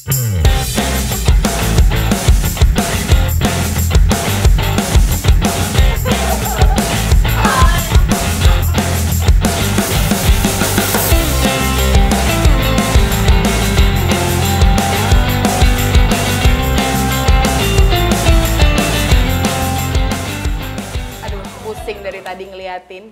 Dari tadi ngeliatin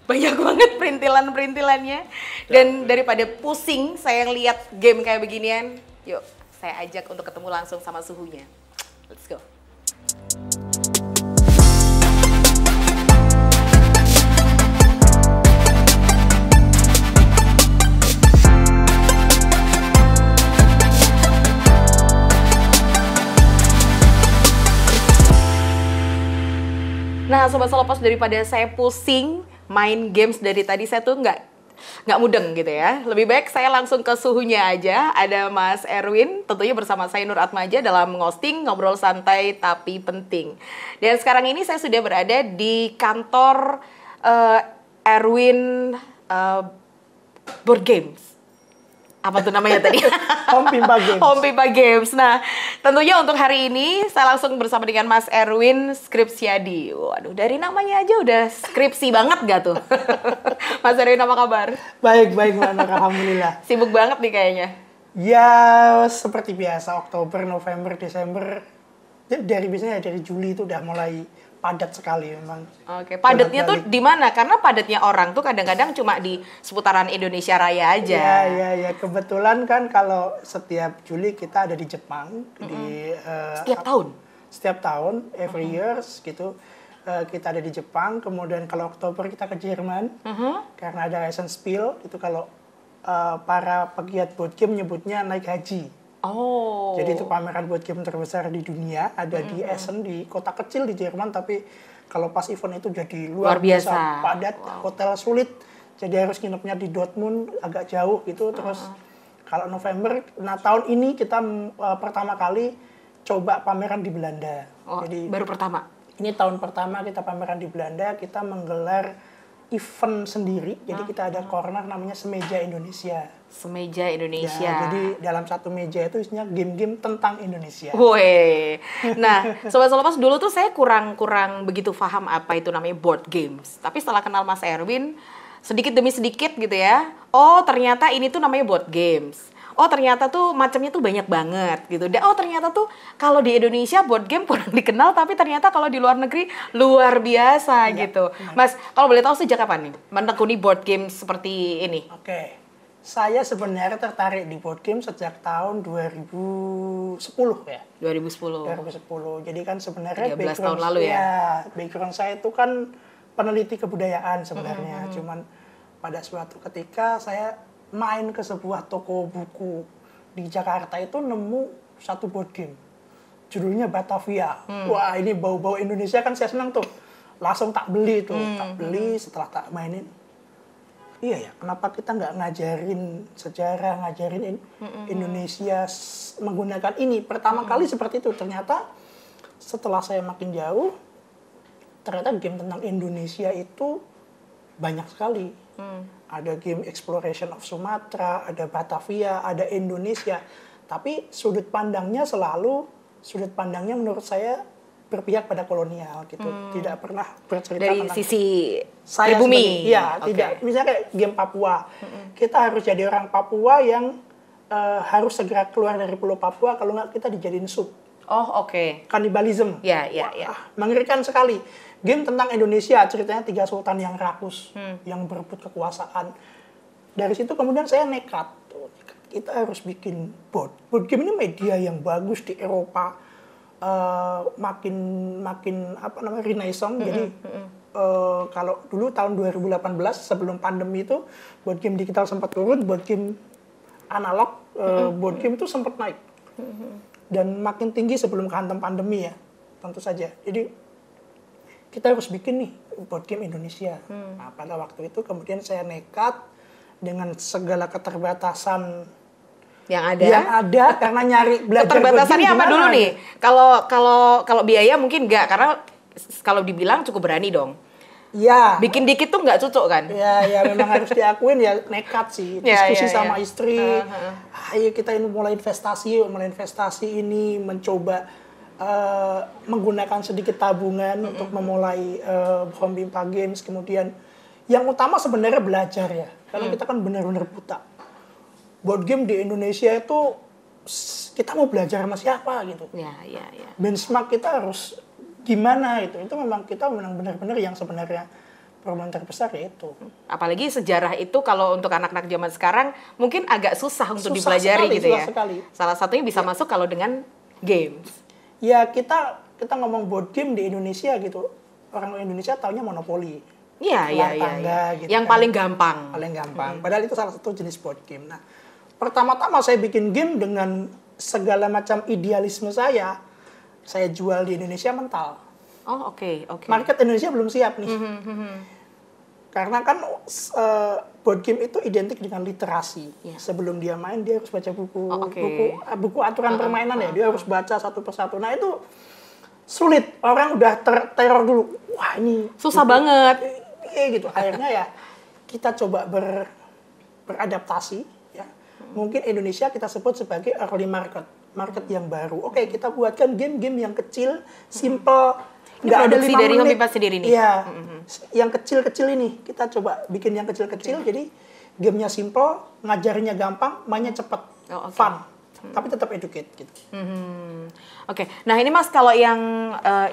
banyak banget perintilan-perintilannya, dan daripada pusing saya ngeliat game kayak beginian, yuk saya ajak untuk ketemu langsung sama suhunya. Let's go. Nah, Sobat Solopost, daripada saya pusing main games dari tadi, saya tuh nggak mudeng gitu ya. Lebih baik saya langsung ke suhunya aja. Ada Mas Erwin, tentunya bersama saya Nur Atmaja dalam Ngosting, ngobrol santai tapi penting. Dan sekarang ini saya sudah berada di kantor Erwin Board Games. Apa tuh namanya tadi? Home Pimpa Games. Home Pimpa Games. Nah, tentunya untuk hari ini saya langsung bersama dengan Mas Erwin Skripsiadi. Waduh, dari namanya aja udah skripsi banget gak tuh? Mas Erwin, apa kabar? Baik, Mbak Nur, alhamdulillah. Sibuk banget nih kayaknya. Ya, seperti biasa, Oktober, November, Desember. Dari Juli itu udah mulai padat sekali memang. Oke, padatnya tuh di mana? Karena padatnya orang tuh kadang-kadang cuma di seputaran Indonesia Raya aja. Ya. Kebetulan kan kalau setiap Juli kita ada di Jepang. Setiap tahun, every years gitu. Kita ada di Jepang, kemudian kalau Oktober kita ke Jerman. Karena ada Essenspiel, itu kalau para pegiat board game nyebutnya naik haji. Oh. Jadi itu pameran board game terbesar di dunia, ada di Essen, di kota kecil di Jerman, tapi kalau pas event itu jadi luar biasa padat, hotel sulit, jadi harus nginepnya di Dortmund, agak jauh gitu. Terus kalau November, nah tahun ini kita pertama kali coba pameran di Belanda. Jadi baru pertama? Ini tahun pertama kita pameran di Belanda, kita menggelar event sendiri, jadi kita ada corner namanya Semeja Indonesia. Semeja Indonesia. Ya, jadi dalam satu meja itu isinya game-game tentang Indonesia. Woi. Nah, Sobat Solopost, dulu tuh saya kurang begitu paham apa itu namanya board games. Tapi setelah kenal Mas Erwin, sedikit demi sedikit gitu ya. Oh, ternyata ini tuh namanya board games. Oh, ternyata tuh macamnya tuh banyak banget gitu. Dan oh, ternyata tuh kalau di Indonesia board game kurang dikenal, tapi ternyata kalau di luar negeri luar biasa gitu. Mas, kalau boleh tahu sejak kapan nih menekuni board game seperti ini? Oke. Saya sebenarnya tertarik di board game sejak tahun 2010 ya. 2010. Jadi kan sebenarnya 13 tahun lalu ya. Background saya itu kan peneliti kebudayaan sebenarnya. Cuman pada suatu ketika saya main ke sebuah toko buku di Jakarta itu nemu satu board game. Judulnya Batavia. Wah, ini bau-bau Indonesia kan saya senang tuh. Langsung tak beli tuh. Tak beli, setelah tak mainin. Iya ya, kenapa kita nggak ngajarin sejarah, ngajarin Indonesia menggunakan ini? Pertama kali seperti itu. Ternyata setelah saya makin jauh, ternyata game tentang Indonesia itu banyak sekali. Ada game Exploration of Sumatra, ada Batavia, ada Indonesia. Tapi sudut pandangnya menurut saya berpihak pada kolonial gitu. Tidak pernah bercerita dari tentang sisi saya pribumi. Iya, tidak. Misalnya kayak game Papua. Kita harus jadi orang Papua yang harus segera keluar dari Pulau Papua, kalau nggak kita dijadiin sup. Oh, oke. Kanibalisme. Ya. Mengerikan sekali. Game tentang Indonesia, ceritanya 3 sultan yang rakus, yang berebut kekuasaan. Dari situ kemudian saya nekat. Kita harus bikin board game ini media yang bagus di Eropa. Makin renaissance. Jadi kalau dulu tahun 2018 sebelum pandemi itu board game digital sempat turun, board game analog, board game itu sempat naik dan makin tinggi sebelum kehantam pandemi ya, tentu saja. Jadi kita harus bikin nih board game Indonesia. Nah, pada waktu itu kemudian saya nekat dengan segala keterbatasan yang ada karena nyari belajar keterbatasannya apa dulu nih? Kalau biaya mungkin enggak, karena kalau dibilang cukup berani dong. Ya. Bikin dikit tuh nggak cocok kan? Ya memang harus diakuin ya, nekat sih. Diskusi sama istri. Ayo kita ini mulai investasi yuk, mulai investasi ini, mencoba menggunakan sedikit tabungan untuk memulai Home Pimpa Games. Kemudian yang utama sebenarnya belajar ya. Karena kita kan benar-benar buta. Board game di Indonesia itu kita mau belajar sama siapa gitu. Ya. Benchmark kita harus gimana itu memang kita memang benar-benar yang sebenarnya problem terbesar yaitu. Apalagi sejarah itu kalau untuk anak-anak zaman sekarang mungkin agak susah untuk dipelajari gitu ya. Sekali. Salah satunya bisa masuk kalau dengan games. Ya kita ngomong board game di Indonesia gitu, orang Indonesia taunya monopoli. Iya. Gitu yang kan. paling gampang. Paling gampang. Padahal itu salah satu jenis board game. Nah, pertama-tama saya bikin game dengan segala macam idealisme saya jual di Indonesia mental. Oh, oke. Market Indonesia belum siap nih. Karena kan board game itu identik dengan literasi. Sebelum dia main dia harus baca buku aturan permainan ya. Dia harus baca satu persatu. Nah, itu sulit. Orang udah teror dulu. Wah, ini susah banget. Gitu. Akhirnya ya kita coba beradaptasi ya. Mungkin Indonesia kita sebut sebagai early market yang baru. Oke, kita buatkan game-game yang kecil, simple, nggak ada 5 dari Home Pimpa sendiri nih. Iya, yang kecil-kecil ini kita coba bikin yang kecil-kecil. Jadi gamenya simple, ngajarinya gampang, mainnya cepat, fun, tapi tetap educate gitu. Oke. Nah ini Mas kalau yang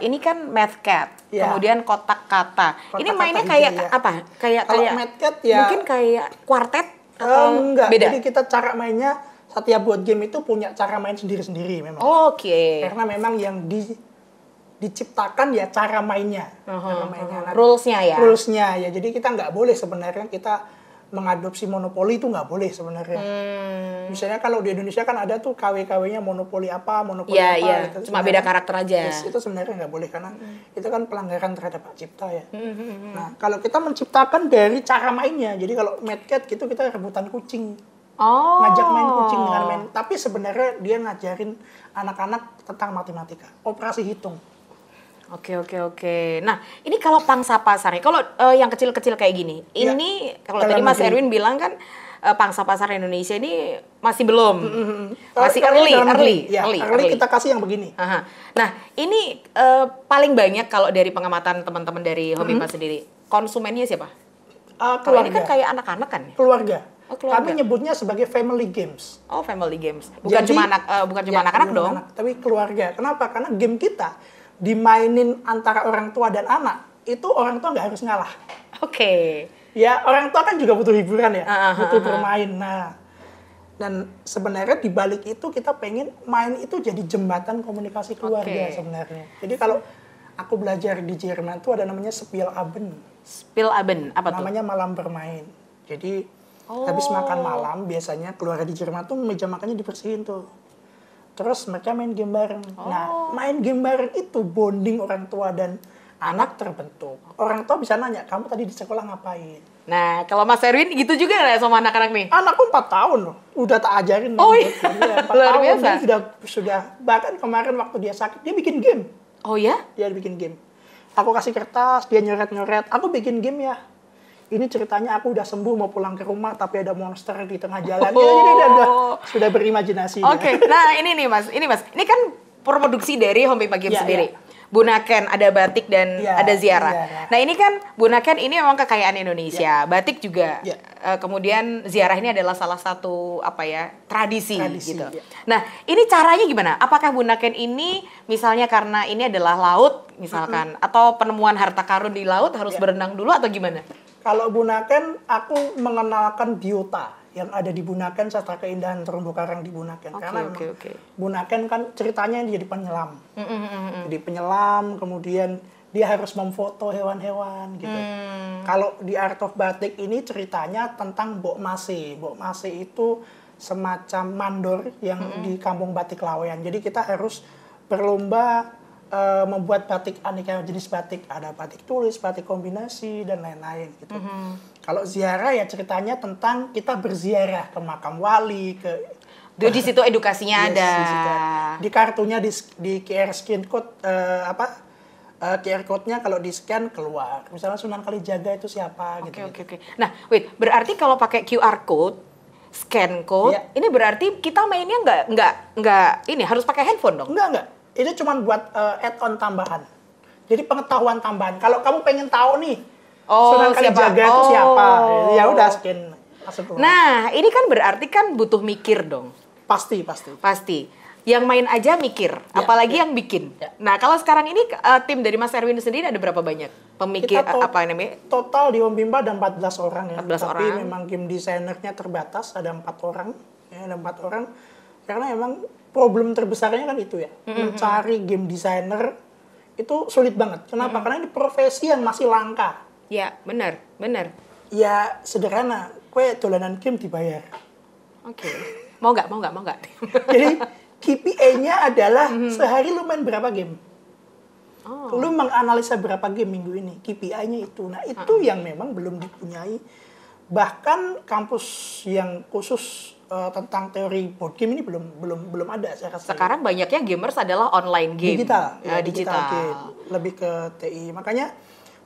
ini kan Mathcat, kemudian kotak kata. Ini mainnya kayak apa? Kayak Mathcat ya. Mungkin kayak kuartet atau enggak. Beda? Jadi kita cara mainnya setiap board game itu punya cara main sendiri-sendiri memang. Oke. Karena memang yang diciptakan ya cara mainnya. Rules-nya ya? Rules-nya ya. Jadi kita nggak boleh sebenarnya kita mengadopsi monopoli itu nggak boleh sebenarnya. Misalnya kalau di Indonesia kan ada tuh KW-KW-nya monopoli apa. Gitu. Cuma beda karakter aja. Yes, itu sebenarnya nggak boleh karena itu kan pelanggaran terhadap hak cipta ya. Nah, kalau kita menciptakan dari cara mainnya, jadi kalau Mathcat gitu kita rebutan kucing. Ngajak main kucing dengan main. Tapi sebenarnya dia ngajarin anak-anak tentang matematika, operasi hitung. Oke. Nah, ini kalau pangsa pasarnya, kalau yang kecil-kecil kayak gini, ini kalau tadi Mas Erwin bilang kan pangsa pasar Indonesia ini masih belum, masih early. Kita kasih yang begini. Nah, ini paling banyak kalau dari pengamatan teman-teman dari Home Pimpa sendiri, konsumennya siapa? Kalau ini kan kayak anak-anak kan? Keluarga. Kami nyebutnya sebagai family games. Oh, family games. Bukan cuma anak-anak dong. Tapi keluarga. Kenapa? Karena game kita dimainin antara orang tua dan anak, itu orang tua nggak harus ngalah. Oke. Ya, orang tua kan juga butuh hiburan ya, butuh bermain. Nah, dan sebenarnya di balik itu kita pengen main itu jadi jembatan komunikasi keluarga sebenarnya. Jadi kalau aku belajar di Jerman tuh ada namanya Spielabend. Spielabend, apa tuh? Namanya malam bermain. Jadi habis makan malam biasanya keluarga di Jerman tuh meja makannya dibersihin tuh. Terus mereka main game bareng. Nah, main game bareng itu bonding orang tua dan anak terbentuk. Orang tua bisa nanya, kamu tadi di sekolah ngapain? Nah, kalau Mas Erwin gitu juga nggak sama anak-anak nih? Anakku 4 tahun loh, udah tak ajarin. Oh iya, 4 luar tahun biasa. Dia sudah, bahkan kemarin waktu dia sakit, dia bikin game. Oh ya? Dia bikin game. Aku kasih kertas, dia nyoret-nyoret. Aku bikin game ya. Ini ceritanya aku udah sembuh mau pulang ke rumah tapi ada monster di tengah jalan. Jadi dia sudah berimajinasi. Oke. Nah, ini Mas. Ini kan produksi dari Home Pimpa Games sendiri. Bunaken, ada batik dan ada ziarah. Nah, ini kan Bunaken ini memang kekayaan Indonesia. Batik juga. Kemudian ziarah ini adalah salah satu tradisi gitu. Nah, ini caranya gimana? Apakah Bunaken ini misalnya karena ini adalah laut misalkan atau penemuan harta karun di laut harus berenang dulu atau gimana? Kalau Bunaken, aku mengenalkan biota yang ada di Bunaken serta keindahan terumbu karang di Bunaken. Karena Bunaken kan ceritanya jadi penyelam. Jadi penyelam, kemudian dia harus memfoto hewan-hewan gitu. Kalau di Art of Batik ini ceritanya tentang Mbok Mase. Mbok Mase itu semacam mandor yang di Kampung Batik Laweyan. Jadi kita harus berlomba membuat batik aneka jenis batik, ada batik tulis, batik kombinasi dan lain-lain gitu. Kalau ziarah ya ceritanya tentang kita berziarah ke makam wali, di situ edukasinya ada. Di kartunya di QR skin code QR code-nya kalau di-scan keluar. Misalnya Sunan Kalijaga itu siapa Oke, gitu. oke, oke. Nah, wait, berarti kalau pakai QR code, scan code, Iya. ini berarti kita mainnya nggak ini harus pakai handphone dong? Enggak. Itu cuma buat add-on tambahan. Jadi pengetahuan tambahan. Kalau kamu pengen tahu nih, Sunan siapa? Kalijaga itu siapa? Ya udah scan langsung keluar. Nah, ini kan berarti kan butuh mikir dong. Pasti. Pasti. Yang main aja mikir, apalagi yang bikin. Ya. Nah, kalau sekarang ini tim dari Mas Erwin sendiri ada berapa banyak pemikir apa namanya? Total di Home Pimpa ada 14 orang ya. 14 Tapi orang. memang game desainernya terbatas, ada 4 orang. Ya, ada 4 orang. Karena memang problem terbesarnya kan itu ya. Mencari game designer itu sulit banget. Kenapa? Karena ini profesi yang masih langka. Ya, benar. Ya sederhana, kue dolanan game dibayar. Oke. Mau nggak? Jadi KPI-nya adalah sehari lu main berapa game. Lu menganalisa berapa game minggu ini. KPI-nya itu. Nah itu yang memang belum dipunyai. Bahkan kampus yang khusus tentang teori board game ini belum ada saya rasa. Sekarang banyaknya gamers adalah online game. Digital game. Lebih ke TI. Makanya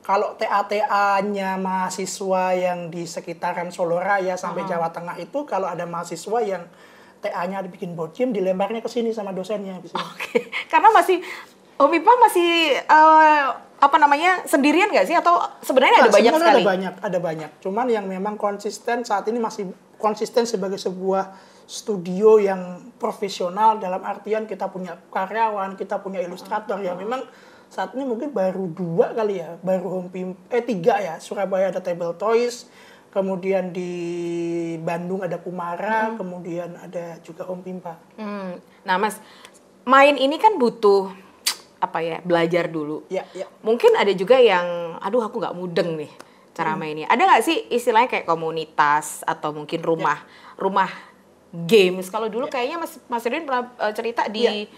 kalau TA-TA-nya mahasiswa yang di sekitaran Soloraya sampai Jawa Tengah itu, kalau ada mahasiswa yang TA-nya dibikin board game, dilemparnya ke sini sama dosennya. Oke. Karena Home Pimpa masih sendirian nggak sih? Atau sebenarnya ada banyak sekali? Ada banyak. Cuman yang memang konsisten saat ini masih konsisten sebagai sebuah studio yang profesional, dalam artian kita punya karyawan, kita punya ilustrator yang memang saat ini mungkin baru 2 kali ya, baru Home Pimpa, 3 ya, Surabaya ada Table Toys, kemudian di Bandung ada Kumara, kemudian ada juga Home Pimpa. Nah Mas, main ini kan butuh belajar dulu. Ya. Mungkin ada juga yang, aku nggak mudeng nih cara mainnya. Ada nggak sih istilahnya kayak komunitas atau mungkin rumah games? Kalau dulu kayaknya Mas Ridwan pernah cerita di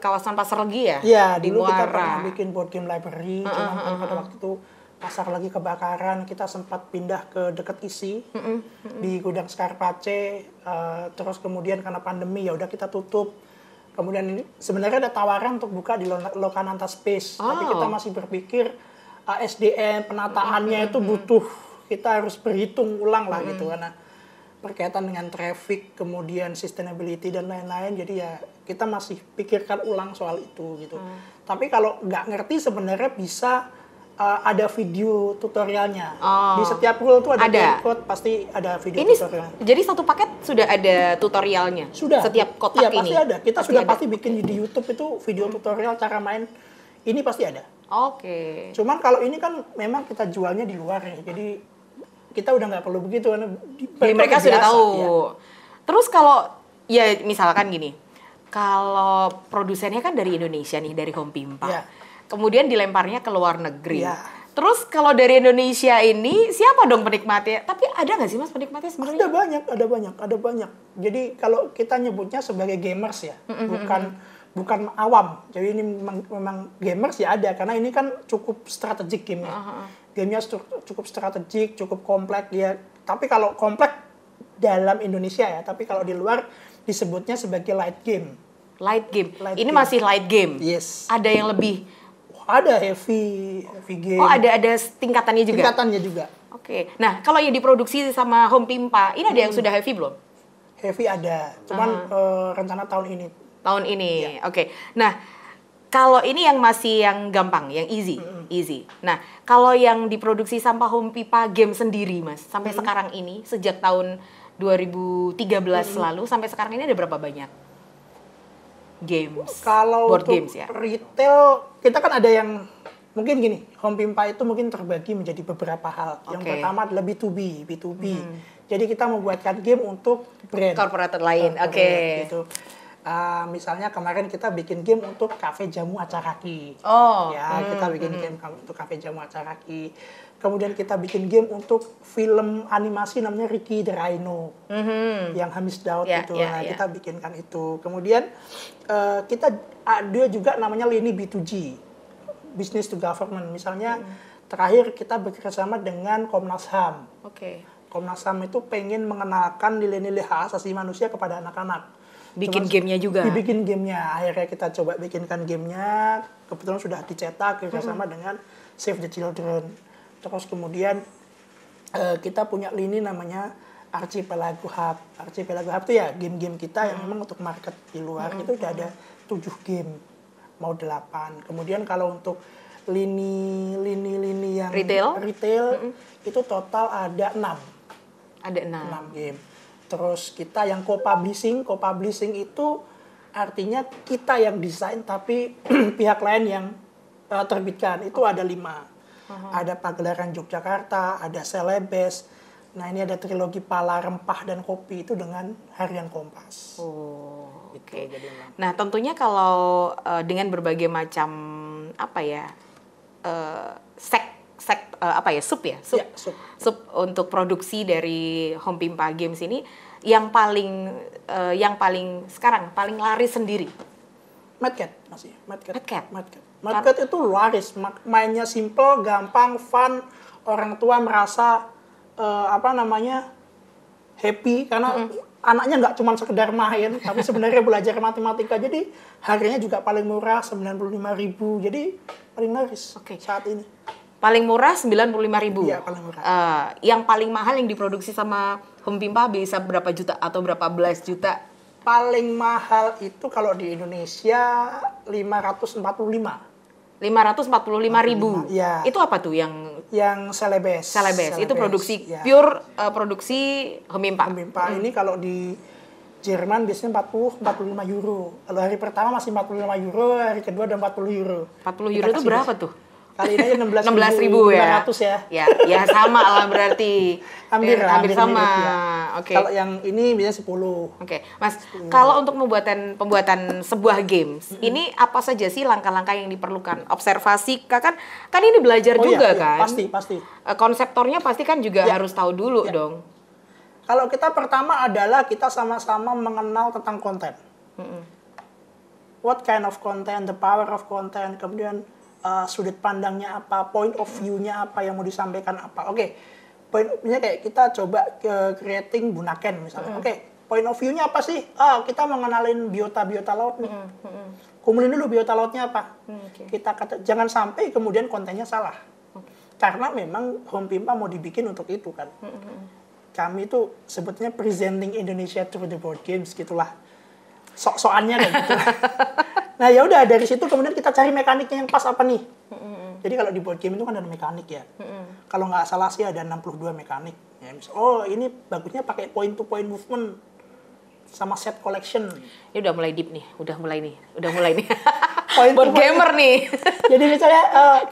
kawasan Pasar Legi ya? Iya, di dulu kita Muara. pernah bikin board game library, cuman kan pada waktu itu Pasar Legi kebakaran, kita sempat pindah ke dekat Isi, di Gudang Skarpace, terus kemudian karena pandemi ya udah kita tutup. Kemudian ini sebenarnya ada tawaran untuk buka di Lokananta Space, tapi kita masih berpikir SDM penataannya itu butuh, kita harus berhitung ulang lah gitu karena berkaitan dengan traffic, kemudian sustainability dan lain-lain. Jadi ya kita masih pikirkan ulang soal itu gitu. Tapi kalau nggak ngerti sebenarnya bisa ada video tutorialnya. Di setiap rule tuh ada QR code, pasti ada video tutorial. Jadi satu paket sudah ada tutorialnya? Sudah. Setiap kotak ini? Pasti ada. Kita pasti bikin di YouTube itu video tutorial cara main. Ini pasti ada. Oke. Cuman kalau ini kan memang kita jualnya di luar ya. Jadi kita udah nggak perlu begitu karena mereka sudah tahu. Ya. Terus kalau ya misalkan gini, kalau produsennya kan dari Indonesia nih, dari Home Pimpa. Ya. Kemudian dilemparnya ke luar negeri. Ya. Terus kalau dari Indonesia ini siapa dong penikmatnya? Tapi ada nggak sih Mas penikmatnya sebenarnya? Ada banyak. Jadi kalau kita nyebutnya sebagai gamers ya, bukan awam. Jadi ini memang gamers ya ada, karena ini kan cukup strategik gamenya. Gamenya cukup strategik, cukup kompleks ya. Tapi kalau kompleks dalam Indonesia ya, tapi kalau di luar disebutnya sebagai light game. Light game. Ini masih light game. Yes. Ada yang lebih. Ada heavy game. Oh, ada tingkatannya juga. Tingkatannya juga. Oke. Nah, kalau yang diproduksi sama Home Pimpa, ini ada yang sudah heavy belum? Heavy ada. Cuman rencana tahun ini. Tahun ini. Ya. Oke. Nah, kalau ini yang masih yang gampang, yang easy. Nah, kalau yang diproduksi sama Home Pimpa game sendiri, Mas, sampai sekarang ini sejak tahun 2013 lalu sampai sekarang ini ada berapa banyak? Games. Kalau board untuk games ya. Retail kita kan ada yang mungkin gini, Home Pimpa itu mungkin terbagi menjadi beberapa hal. Yang pertama adalah B2B. Jadi kita membuatkan game untuk brand Corporate lain. Oke. Gitu. Misalnya kemarin kita bikin game untuk kafe jamu Acaraki. Kita bikin game untuk kafe jamu Acaraki. Kemudian kita bikin game untuk film animasi namanya Ricky the Rhino, yang Hamis Daud itu. Kita bikinkan itu. Kemudian kita ada juga namanya lini B2G, Business to Government. Misalnya terakhir kita bekerjasama dengan Komnas HAM. Komnas HAM itu pengen mengenalkan nilai-nilai hak asasi manusia kepada anak-anak. Bikin gamenya juga. Dibikin gamenya. Akhirnya kita coba bikinkan gamenya. Kebetulan sudah dicetak kerjasama dengan Save the Children. Terus kemudian kita punya lini namanya Archipelago Hub. Archipelago Hub itu ya game-game kita yang memang untuk market di luar itu udah ada 7 game, mau 8. Kemudian kalau untuk lini yang retail itu total ada 6. Ada 6 game. Terus kita yang co-publishing itu artinya kita yang desain tapi pihak lain yang terbitkan. Itu ada 5. Ada Pagelaran Yogyakarta, ada Celebes. Nah, ini ada trilogi Pala Rempah dan Kopi itu dengan Harian Kompas. Oh, oke. Nah, tentunya kalau dengan berbagai macam sub untuk produksi dari Home Pimpa Games ini yang paling laris sendiri. Madcat itu laris, mainnya simple, gampang, fun, orang tua merasa happy karena anaknya nggak cuma sekedar main, tapi sebenarnya belajar matematika. Jadi harganya juga paling murah, 95.000. Jadi paling laris saat ini. Paling murah 95.000. Iya, paling murah. Yang paling mahal yang diproduksi sama Home Pimpa bisa berapa juta atau berapa belas juta? Paling mahal itu kalau di Indonesia 545.000. Ya. Itu apa tuh yang Celebes. Itu produksi pure produksi Home Pimpa. Ini kalau di Jerman biasanya 45 euro. Kalau hari pertama masih 45 euro, hari kedua udah 40 euro. 40 euro itu berapa tuh? Kali ini 16.000 ya. 500 ya. Ya sama lah berarti. Hampir sama. Ya. Oke. Kalau yang ini biasanya 10. Oke. Mas, kalau untuk pembuatan sebuah games, ini apa saja sih langkah-langkah yang diperlukan? Observasi kan ini belajar juga kan? Pasti. Konseptornya pasti kan juga harus tahu dulu dong. Kalau kita pertama adalah kita sama-sama mengenal tentang konten. What kind of content, the power of content, kemudian sudut pandangnya apa, point of view-nya apa yang mau disampaikan apa. Oke, point of view-nya kayak kita coba creating Bunaken misalnya. Oke, point of view-nya apa sih? Kita mengenalin biota laut nih. Kumpulin dulu biota lautnya apa. Kita jangan sampai kemudian kontennya salah. Karena memang Home Pimpa mau dibikin untuk itu kan. Kami itu sebetulnya presenting Indonesia through the board games gitulah. Sok-sokannya kayak gitu. Nah ya udah dari situ kemudian kita cari mekaniknya yang pas apa nih. Jadi kalau di board game itu kan ada mekanik ya. Kalau nggak salah sih ada 62 mekanik. Ya, ini bagusnya pakai point to point movement sama set collection. Ini udah mulai deep nih, udah mulai nih. Board gamer nih. Jadi misalnya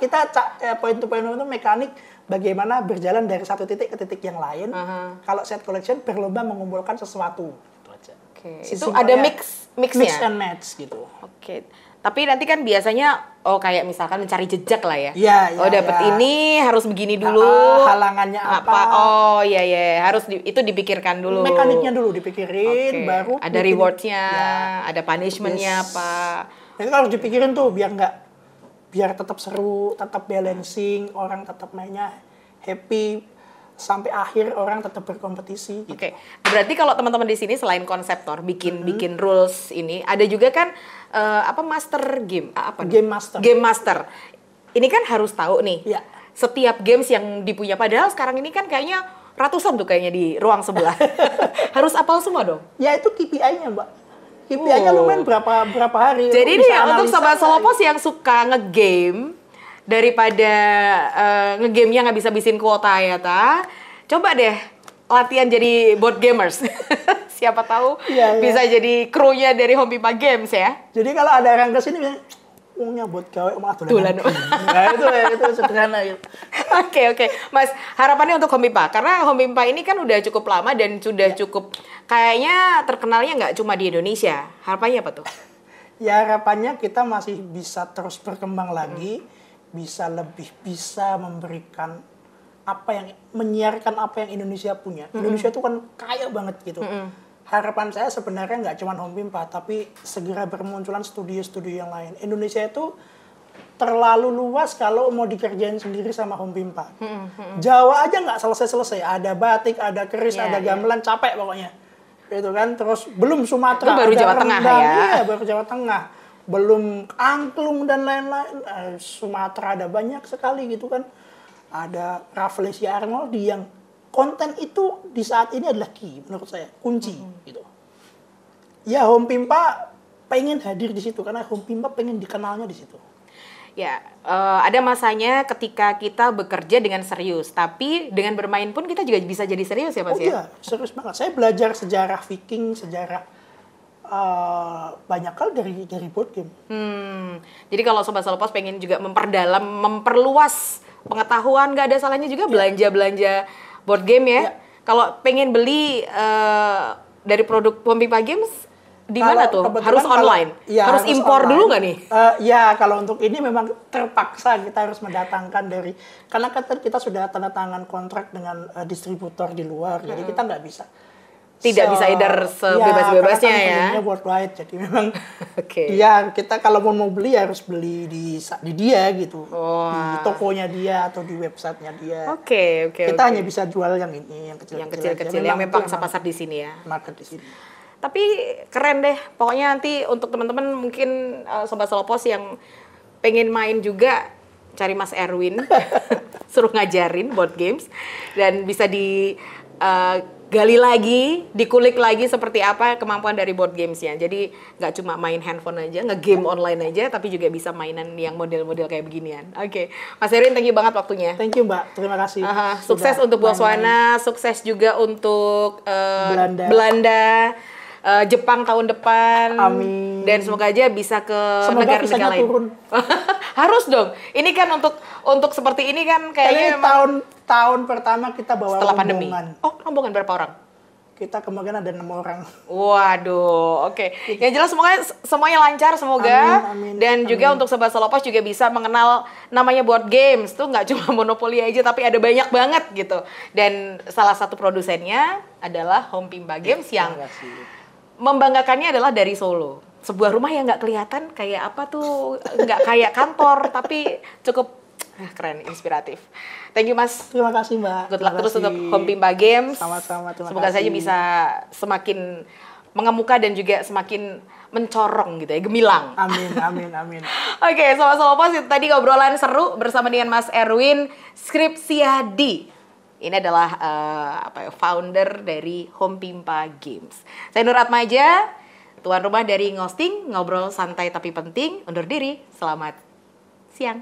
kita point to point movement itu mekanik bagaimana berjalan dari satu titik ke titik yang lain. Kalau set collection berlomba mengumpulkan sesuatu. Itu ada mixnya? Mix and match gitu. Oke. Tapi nanti kan biasanya kayak misalkan mencari jejak lah ya. Iya. Dapat ini harus begini dulu. Halangannya apa? Iya. Harus itu dipikirkan dulu. Mekaniknya dulu dipikirin, baru ada rewardnya, ada punishmentnya apa. Itu harus dipikirin tuh biar tetap seru, tetap balancing, orang tetap mainnya happy. Sampai akhir orang tetap berkompetisi. Gitu. Oke. Berarti kalau teman-teman di sini selain konseptor bikin rules ini, ada juga kan master game Game master. Game master. Ini kan harus tahu nih. Ya. Setiap games yang dipunya, padahal sekarang ini kan kayaknya ratusan tuh kayaknya di ruang sebelah. Harus apal semua dong. Ya itu KPI-nya, Mbak. KPI-nya lumayan berapa hari. Jadi ini untuk sobat Solopos yang suka ngegame daripada ngegame-nya nggak bisa habisin kuota ya coba deh latihan jadi board gamers. Siapa tahu bisa jadi krunya dari Home Pimpa Games ya. Jadi kalau ada orang kesini uangnya buat gawe malah dolan. Nah itu sederhana gitu. Oke. Mas, harapannya untuk Home Pimpa karena Home Pimpa ini kan udah cukup lama dan sudah cukup kayaknya terkenalnya nggak cuma di Indonesia. Harapannya apa tuh? Ya harapannya kita masih bisa terus berkembang lagi. Bisa memberikan menyiarkan apa yang Indonesia punya. Indonesia itu kan kaya banget gitu. Harapan saya sebenarnya nggak cuma Home Pimpa, tapi segera bermunculan studio-studio yang lain. Indonesia itu terlalu luas kalau mau dikerjain sendiri sama Home Pimpa. Jawa aja nggak selesai-selesai. Ada batik, ada keris, ada gamelan, capek pokoknya. Gitu kan. Terus belum Sumatera, itu baru ada Jawa Tengah rendang, ya. iya, baru Jawa Tengah. Belum angklung dan lain-lain. Sumatera ada banyak sekali gitu kan. Ada Rafflesia Arnoldi yang konten itu di saat ini adalah key menurut saya, kunci gitu. Ya Home Pimpa pengen hadir di situ karena Home Pimpa pengen dikenalnya di situ. Ya, ada masanya ketika kita bekerja dengan serius, tapi dengan bermain pun kita juga bisa jadi serius ya Mas ya? Iya, serius banget. Saya belajar sejarah Viking, sejarah banyak hal dari board game. Jadi kalau Sobat Salopos pengen juga memperdalam, memperluas pengetahuan, nggak ada salahnya juga belanja-belanja board game ya. Kalau pengen beli dari produk Home Pimpa Games, di mana tuh? Harus online? Harus impor online. Dulu nggak nih? Ya, kalau untuk ini memang terpaksa kita harus mendatangkan dari, karena kan kita sudah tanda tangan kontrak dengan distributor di luar, jadi kita nggak bisa. Tidak bisa edar sebebas-bebasnya ya. Karena worldwide, jadi memang kita kalau mau beli harus beli di dia gitu, di tokonya dia atau di websitenya dia. Kita hanya bisa jual yang ini, yang kecil-kecil, yang memang pasar di sini ya. Market di sini. Tapi keren deh, pokoknya nanti untuk teman-teman mungkin Sobat Salopos yang pengen main juga, cari Mas Erwin, suruh ngajarin board games, dan bisa digali lagi, dikulik lagi seperti apa kemampuan dari board gamesnya. Jadi nggak cuma main handphone aja, nge-game online aja, tapi juga bisa mainan yang model-model kayak beginian. Mas Erwin, thank you banget waktunya. Thank you Mbak, terima kasih. Sukses untuk Botswana, sukses juga untuk Belanda. Jepang tahun depan. Amin. Dan semoga aja bisa ke negara-negara lain. Turun. Harus dong. Ini kan untuk seperti ini kan kayaknya tahun pertama kita bawa setelah rombongan. Pandemi. Oh, rombongan berapa orang? Kita kemungkinan ada 6 orang. Waduh, oke. Yang jelas semuanya lancar semoga. Amin. Dan juga untuk Sobat Salopos juga bisa mengenal namanya board games. Tuh nggak cuma Monopoly aja, tapi ada banyak banget gitu. Dan salah satu produsennya adalah Home Pimpa Games yang membanggakannya adalah dari Solo. Sebuah rumah yang nggak kelihatan kayak apa tuh, nggak kayak kantor, tapi cukup keren, inspiratif. Thank you Mas. Terima kasih Mbak. Good luck terus untuk Home Pimpa Games. Sama-sama, terima Semoga kasih. saja bisa semakin mengemuka dan juga semakin mencorong gitu ya, gemilang. Amin. Oke, Sobat Salopos, tadi ngobrolan seru bersama dengan Mas Erwin Skripsiadi. Ini adalah founder dari Home Pimpa Games. Saya Nur Atmaja, tuan rumah dari Ngosting, ngobrol santai tapi penting. Undur diri, selamat siang.